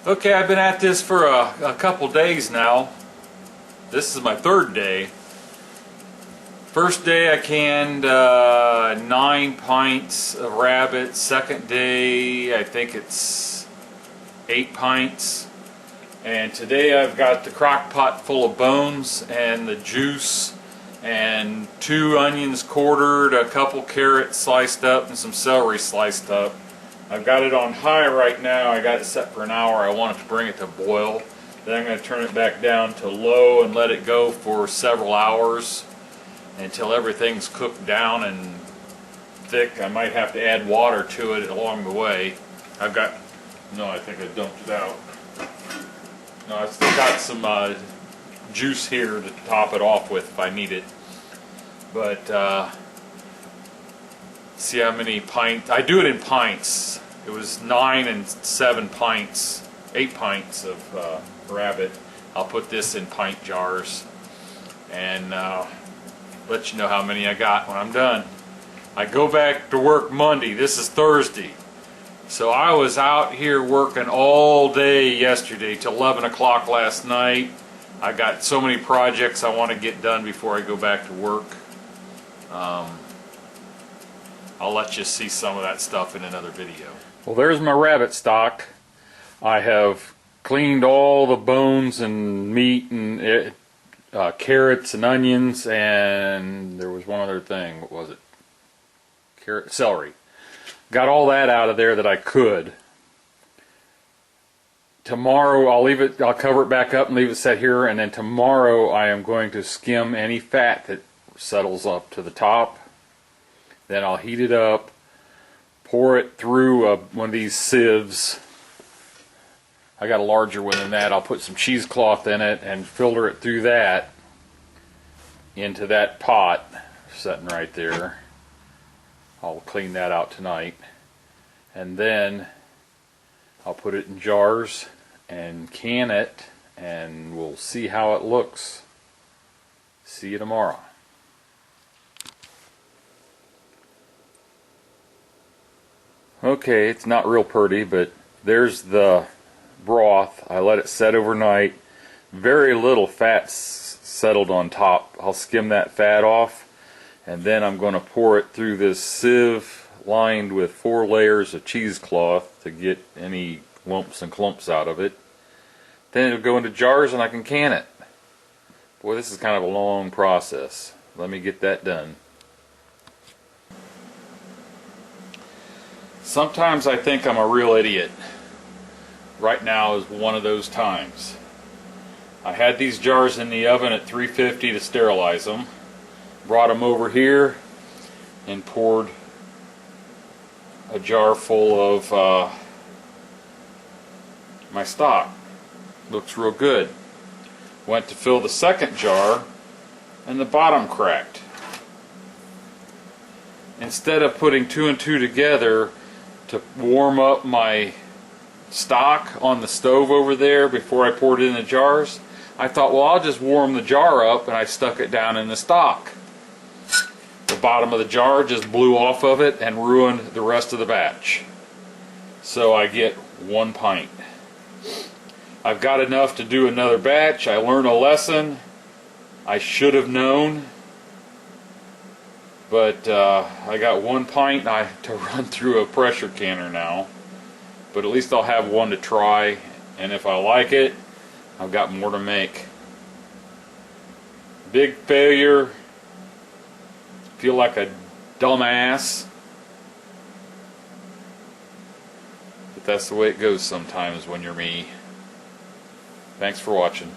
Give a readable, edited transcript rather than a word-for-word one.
Okay, I've been at this for a couple days now. This is my third day. First day I canned 9 pints of rabbit. Second day I think it's 8 pints. And today I've got the crock pot full of bones and the juice and 2 onions quartered, a couple carrots sliced up, and some celery sliced up. I've got it on high right now. I got it set for an hour. I want it to bring it to boil. Then I'm going to turn it back down to low and let it go for several hours until everything's cooked down and thick. I might have to add water to it along the way. I think I dumped it out. No, I've still got some juice here to top it off with if I need it. But see how many pints. I do it in pints. It was 9 and 7 pints, 8 pints of rabbit. I'll put this in pint jars and let you know how many I got when I'm done. I go back to work Monday. This is Thursday. So I was out here working all day yesterday till 11 o'clock last night. I got so many projects I want to get done before I go back to work. I'll let you see some of that stuff in another video. Well, there's my rabbit stock. I have cleaned all the bones and meat and carrots and onions, and there was one other thing. What was it? Celery. Got all that out of there that I could. Tomorrow I'll cover it back up and leave it set here, and then tomorrow I am going to skim any fat that settles up to the top. Then I'll heat it up, pour it through one of these sieves. I got a larger one than that. I'll put some cheesecloth in it and filter it through that into that pot sitting right there. I'll clean that out tonight. And then I'll put it in jars and can it, and we'll see how it looks. See you tomorrow. Okay, it's not real pretty, but there's the broth. I let it set overnight. Very little fat settled on top. I'll skim that fat off, and then I'm going to pour it through this sieve lined with 4 layers of cheesecloth to get any lumps and clumps out of it. Then it'll go into jars and I can can it. Boy, this is kind of a long process. Let me get that done. Sometimes I think I'm a real idiot. Right now is one of those times. I had these jars in the oven at 350 to sterilize them. Brought them over here and poured a jar full of my stock. Looks real good. Went to fill the second jar and the bottom cracked. Instead of putting 2 and 2 together to warm up my stock on the stove over there before I poured it in the jars, I thought, well, I'll just warm the jar up, and I stuck it down in the stock. The bottom of the jar just blew off of it and ruined the rest of the batch. So I get 1 pint. I've got enough to do another batch. I learned a lesson. I should have known. But I got 1 pint to run through a pressure canner now. But at least I'll have 1 to try. And if I like it, I've got more to make. Big failure. Feel like a dumbass. But that's the way it goes sometimes when you're me. Thanks for watching.